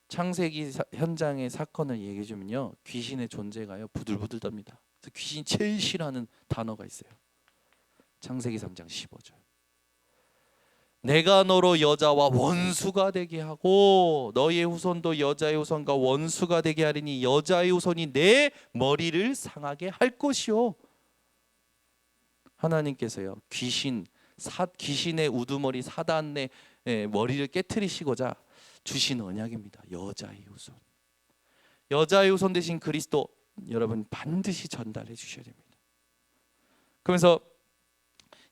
창세기 현장의 사건을 얘기해 주면요 귀신의 존재가요 부들부들 떱니다. 그래서 귀신이 제일 싫어하는 단어가 있어요. 창세기 3장 15절. 내가 너로 여자와 원수가 되게 하고 너의 후손도 여자의 후손과 원수가 되게 하리니 여자의 후손이 내 머리를 상하게 할 것이요. 하나님께서요 귀신의 우두머리 사단의 머리를 깨트리시고자 주신 언약입니다. 여자의 후손. 여자의 후손 되신 그리스도 여러분 반드시 전달해 주셔야 됩니다. 그러면서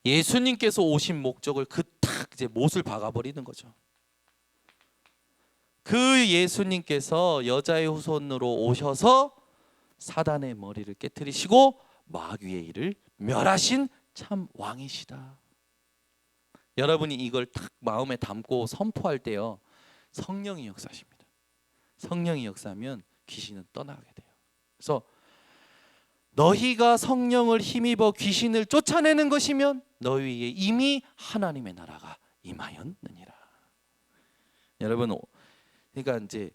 예수님께서 오신 목적을 딱 이제 못을 박아버리는 거죠. 그 예수님께서 여자의 후손으로 오셔서 사단의 머리를 깨트리시고 마귀의 일을 멸하신 참 왕이시다. 여러분이 이걸 딱 마음에 담고 선포할 때요 성령이 역사하십니다. 성령이 역사하면 귀신은 떠나게 돼요. 그래서 너희가 성령을 힘입어 귀신을 쫓아내는 것이면 너희 위에 이미 하나님의 나라가 임하였느니라. 여러분 그러니까 이제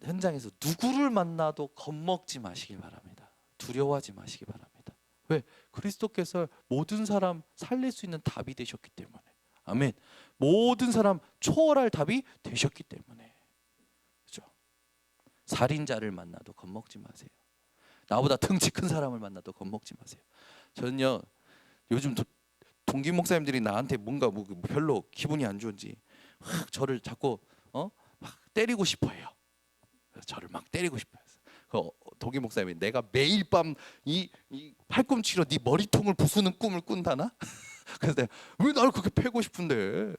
현장에서 누구를 만나도 겁먹지 마시길 바랍니다. 두려워하지 마시기 바랍니다. 왜? 그리스도께서 모든 사람 살릴 수 있는 답이 되셨기 때문에. 아멘. 모든 사람 초월할 답이 되셨기 때문에. 그렇죠? 살인자를 만나도 겁먹지 마세요. 나보다 덩치 큰 사람을 만나도 겁먹지 마세요. 저는요 요즘 동기 목사님들이 나한테 뭔가 별로 기분이 안 좋은지 저를 자꾸 막 때리고 싶어해요. 저를 막 때리고 싶어요. 동기 목사님이 내가 매일 밤 이 팔꿈치로 네 머리통을 부수는 꿈을 꾼다나? 그래서 내가 왜 나를 그렇게 패고 싶은데?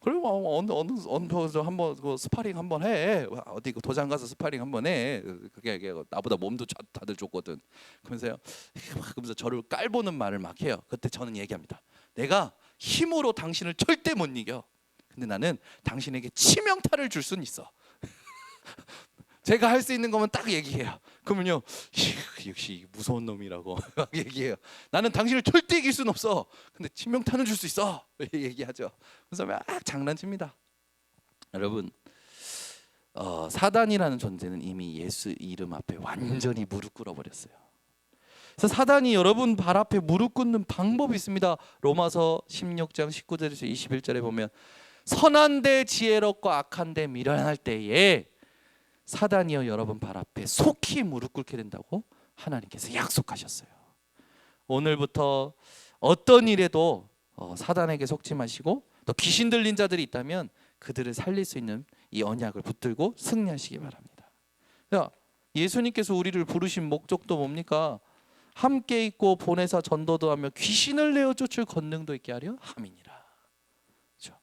그럼 어느 한번 그 스파링 한번 해. 어디 그 도장 가서 스파링 한번 해. 그게 나보다 몸도 다들 좋거든. 그러면서 저를 깔보는 말을 막 해요. 그때 저는 얘기합니다. 내가 힘으로 당신을 절대 못 이겨. 근데 나는 당신에게 치명타를 줄 수는 있어. 제가 할 수 있는 거면 딱 얘기해요. 그러면요 역시 무서운 놈이라고 막 얘기해요. 나는 당신을 절대 이길 수는 없어. 근데 치명타는 줄 수 있어. 얘기하죠. 그래서 막 장난칩니다. 여러분 사단이라는 존재는 이미 예수 이름 앞에 완전히 무릎 꿇어버렸어요. 그래서 사단이 여러분 발 앞에 무릎 꿇는 방법이 있습니다. 로마서 16장 19절에서 21절에 보면 선한 데 지혜롭고 악한 데 미련할 때에 사단이여 여러분 발 앞에 속히 무릎 꿇게 된다고 하나님께서 약속하셨어요. 오늘부터 어떤 일에도 사단에게 속지 마시고, 또 귀신 들린 자들이 있다면 그들을 살릴 수 있는 이 언약을 붙들고 승리하시기 바랍니다. 예수님께서 우리를 부르신 목적도 뭡니까? 함께 있고 보내사 전도도 하며 귀신을 내어 쫓을 권능도 있게 하려 함이니라. 그렇죠?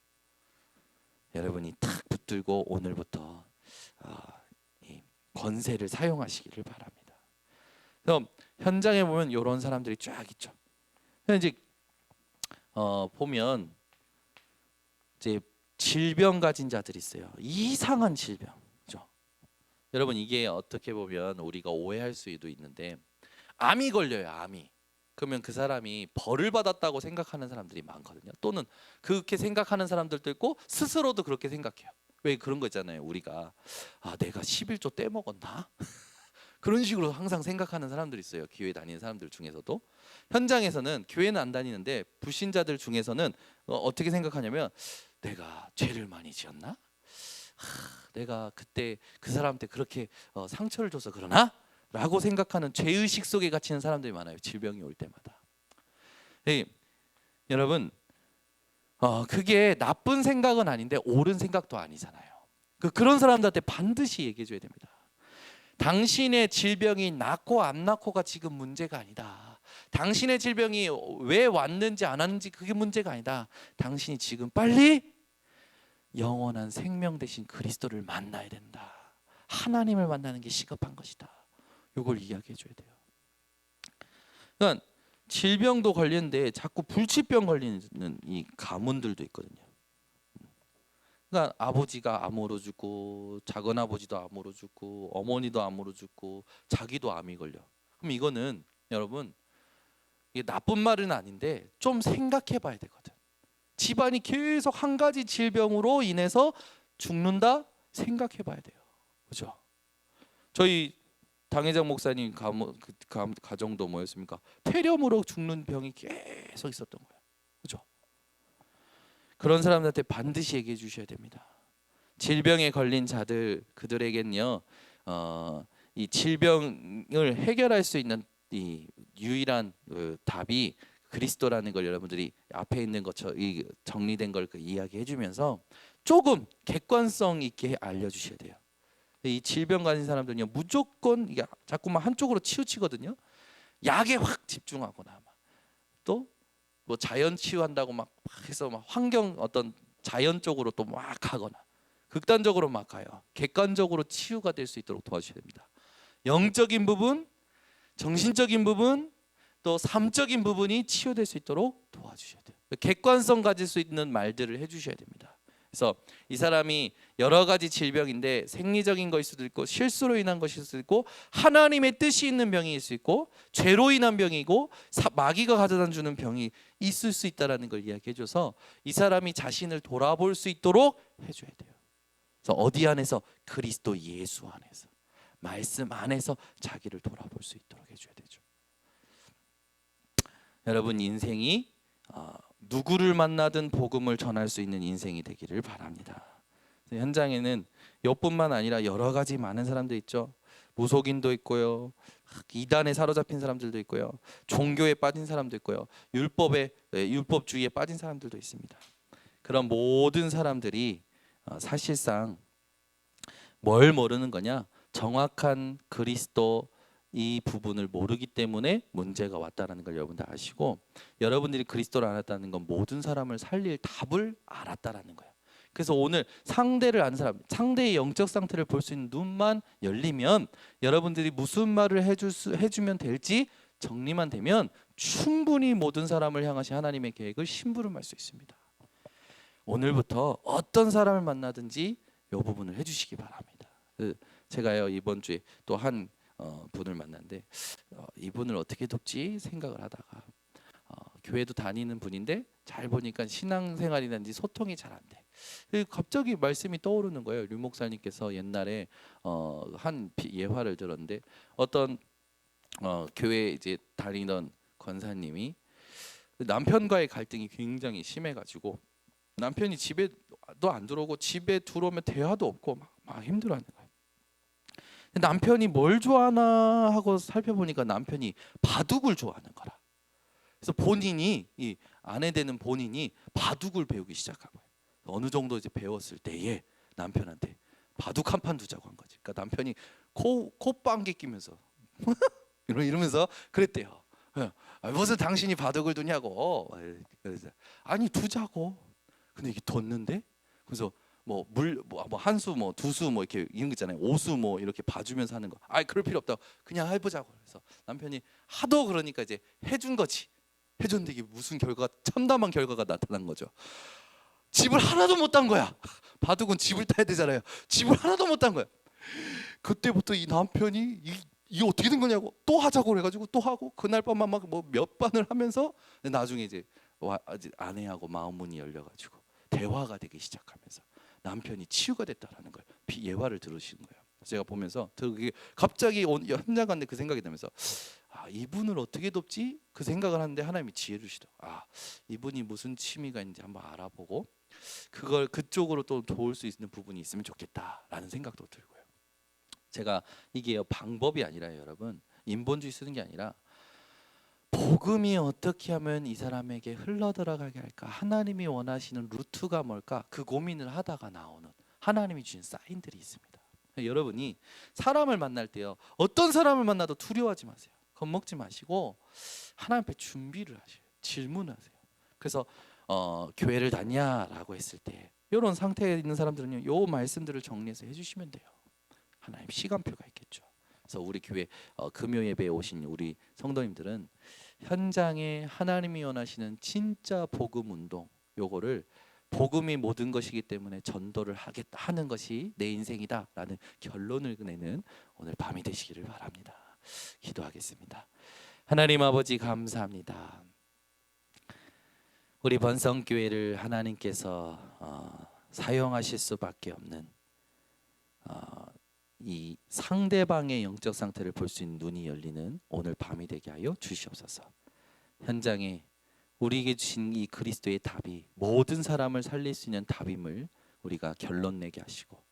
여러분이 탁 붙들고 오늘부터 이 권세를 사용하시기를 바랍니다. 그럼 현장에 보면 이런 사람들이 쫙 있죠. 이제 보면 이제 질병 가진 자들이 있어요. 이상한 질병. 그렇죠? 여러분 이게 어떻게 보면 우리가 오해할 수도 있는데, 암이 걸려요. 암이. 그러면 그 사람이 벌을 받았다고 생각하는 사람들이 많거든요. 또는 그렇게 생각하는 사람들도 있고 스스로도 그렇게 생각해요. 왜 그런 거 있잖아요. 우리가 내가 11조 떼먹었나? 그런 식으로 항상 생각하는 사람들이 있어요. 교회 다니는 사람들 중에서도. 현장에서는 교회는 안 다니는데 불신자들 중에서는 어떻게 생각하냐면, 내가 죄를 많이 지었나? 내가 그때 그 사람한테 그렇게 상처를 줘서 그러나? 라고 생각하는 죄의식 속에 갇히는 사람들이 많아요. 질병이 올 때마다. 여러분 그게 나쁜 생각은 아닌데 옳은 생각도 아니잖아요. 그런 사람들한테 반드시 얘기해 줘야 됩니다. 당신의 질병이 낫고 안 낫고가 지금 문제가 아니다. 당신의 질병이 왜 왔는지 안 왔는지 그게 문제가 아니다. 당신이 지금 빨리 영원한 생명 되신 그리스도를 만나야 된다. 하나님을 만나는 게 시급한 것이다. 이걸 이야기해 줘야 돼요. 그러니까 질병도 걸리는데 자꾸 불치병 걸리는 이 가문들도 있거든요. 그러니까 아버지가 암으로 죽고, 작은 아버지도 암으로 죽고, 어머니도 암으로 죽고, 자기도 암이 걸려. 그럼 이거는 여러분 이게 나쁜 말은 아닌데 좀 생각해 봐야 되거든. 집안이 계속 한 가지 질병으로 인해서 죽는다? 생각해 봐야 돼요. 그렇죠? 저희 당회장 목사님 가정도 뭐였습니까? 폐렴으로 죽는 병이 계속 있었던 거예요. 그렇죠? 그런 사람들한테 반드시 얘기해 주셔야 됩니다. 질병에 걸린 자들, 그들에겐요 이 질병을 해결할 수 있는 이 유일한 답이 그리스도라는 걸 여러분들이 앞에 있는 것처럼 이 정리된 걸 이야기해 주면서 조금 객관성 있게 알려주셔야 돼요. 이 질병 가진 사람들은요 무조건 이게 자꾸만 한쪽으로 치우치거든요. 약에 확 집중하거나 또 뭐 자연 치유한다고 막 해서 막 환경 어떤 자연 쪽으로 또 막 가거나 극단적으로 막 가요. 객관적으로 치유가 될 수 있도록 도와주셔야 됩니다. 영적인 부분, 정신적인 부분, 또 삶적인 부분이 치유될 수 있도록 도와주셔야 돼요. 객관성 가질 수 있는 말들을 해주셔야 됩니다. 그래서 이 사람이 여러 가지 질병인데 생리적인 것일 수도 있고, 실수로 인한 것일 수도 있고, 하나님의 뜻이 있는 병일 수 있고, 죄로 인한 병이고, 마귀가 가져다 주는 병이 있을 수 있다라는 걸 이야기해줘서 이 사람이 자신을 돌아볼 수 있도록 해줘야 돼요. 그래서 어디 안에서? 그리스도 예수 안에서, 말씀 안에서 자기를 돌아볼 수 있도록 해줘야 되죠. 여러분 인생이 누구를 만나든 복음을 전할 수 있는 인생이 되기를 바랍니다. 현장에는 이뿐만 아니라 여러 가지 많은 사람들 있죠. 무속인도 있고요, 이단에 사로잡힌 사람들도 있고요, 종교에 빠진 사람도 있고요, 율법주의에 빠진 사람들도 있습니다. 그런 모든 사람들이 사실상 뭘 모르는 거냐? 정확한 그리스도 이 부분을 모르기 때문에 문제가 왔다는 걸 여러분들 아시고, 여러분들이 그리스도를 알았다는 건 모든 사람을 살릴 답을 알았다라는 거예요. 그래서 오늘 상대를 아는 사람, 상대의 영적 상태를 볼 수 있는 눈만 열리면, 여러분들이 무슨 말을 해주면 될지 정리만 되면 충분히 모든 사람을 향하신 하나님의 계획을 심부름할 수 있습니다. 오늘부터 어떤 사람을 만나든지 이 부분을 해주시기 바랍니다. 제가요 이번 주에 또 한 분을 만났는데 이분을 어떻게 돕지 생각을 하다가 교회도 다니는 분인데 잘 보니까 신앙생활이라든지 소통이 잘 안 돼. 갑자기 말씀이 떠오르는 거예요. 류 목사님께서 옛날에 한 예화를 들었는데, 어떤 교회 이제 다니던 권사님이 남편과의 갈등이 굉장히 심해가지고 남편이 집에도 안 들어오고 집에 들어오면 대화도 없고 막 힘들어하는 거예요. 남편이 뭘 좋아하나 하고 살펴보니까 남편이 바둑을 좋아하는 거라. 그래서 본인이 이 아내 되는 본인이 바둑을 배우기 시작한 거예요. 어느 정도 이제 배웠을 때에 남편한테 바둑 한 판 두자고 한 거지. 그러니까 남편이 코방귀 끼면서 이러면서 그랬대요. 무슨 당신이 바둑을 두냐고. 그래서 아니 두자고. 근데 이게 뒀는데 그래서 뭐 한 수 뭐 두 수 뭐 이렇게 이런 거 있잖아요. 오수 뭐 이렇게 봐주면서 하는 거. 아이 그럴 필요 없다고 그냥 해보자고. 그래서 남편이 하도 그러니까 이제 해준 거지. 해줬는데 이게 무슨 결과가 참담한 결과가 나타난 거죠. 집을 하나도 못 딴 거야. 바둑은 집을 따야 되잖아요. 집을 하나도 못 딴 거야. 그때부터 이 남편이 이게 어떻게 된 거냐고 또 하자고 그래가지고 또 하고 그날 밤만 막 뭐 몇 번을 하면서 나중에 이제 아내하고 마음문이 열려가지고 대화가 되기 시작하면서 남편이 치유가 됐다라는 걸 예화를 들으시는 거예요. 제가 보면서 그게 갑자기 현장 갔는데 그 생각이 나면서 이분을 어떻게 돕지? 그 생각을 하는데 하나님이 지혜를 주시더라고요. 이분이 무슨 취미가 있는지 한번 알아보고 그걸 그쪽으로 또 도울 수 있는 부분이 있으면 좋겠다라는 생각도 들고요. 제가 이게 방법이 아니라 여러분 인본주의 쓰는 게 아니라 복음이 어떻게 하면 이 사람에게 흘러들어가게 할까? 하나님이 원하시는 루트가 뭘까? 그 고민을 하다가 나오는 하나님이 주신 사인들이 있습니다. 여러분이 사람을 만날 때요. 어떤 사람을 만나도 두려워하지 마세요. 겁먹지 마시고 하나님 앞에 준비를 하세요. 질문하세요. 그래서 교회를 다냐라고 했을 때 이런 상태에 있는 사람들은요. 요 말씀들을 정리해서 해주시면 돼요. 하나님 시간표가 있겠죠. 그래서 우리 교회 금요 예배에 오신 우리 성도님들은 현장에 하나님이 원하시는 진짜 복음 운동 요거를 복음이 모든 것이기 때문에 전도를 하는 것이 내 인생이다라는 결론을 내는 오늘 밤이 되시기를 바랍니다. 기도하겠습니다. 하나님 아버지 감사합니다. 우리 번성교회를 하나님께서 사용하실 수밖에 없는 이 상대방의 영적 상태를 볼 수 있는 눈이 열리는 오늘 밤이 되게 하여 주시옵소서. 현장에 우리에게 주신 이 그리스도의 답이 모든 사람을 살릴 수 있는 답임을 우리가 결론 내게 하시고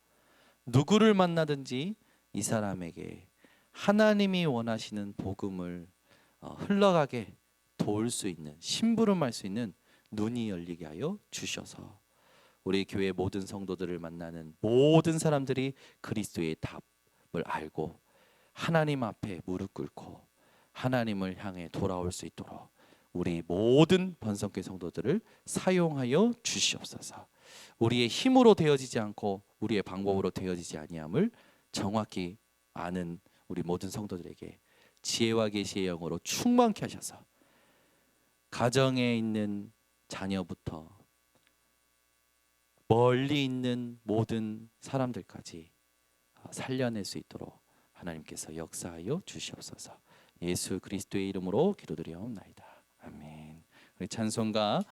누구를 만나든지 이 사람에게 하나님이 원하시는 복음을 흘러가게 도울 수 있는 심부름할 수 있는 눈이 열리게 하여 주셔서 우리 교회 모든 성도들을 만나는 모든 사람들이 그리스도의 답을 알고 하나님 앞에 무릎 꿇고 하나님을 향해 돌아올 수 있도록 우리 모든 번성교회 성도들을 사용하여 주시옵소서. 우리의 힘으로 되어지지 않고 우리의 방법으로 되어지지 아니함을 정확히 아는 우리 모든 성도들에게 지혜와 계시의 영으로 충만케 하셔서 가정에 있는 자녀부터 멀리 있는 모든 사람들까지 살려낼 수 있도록 하나님께서 역사하여 주시옵소서. 예수 그리스도의 이름으로 기도드리옵나이다. 아멘. 우리 찬송가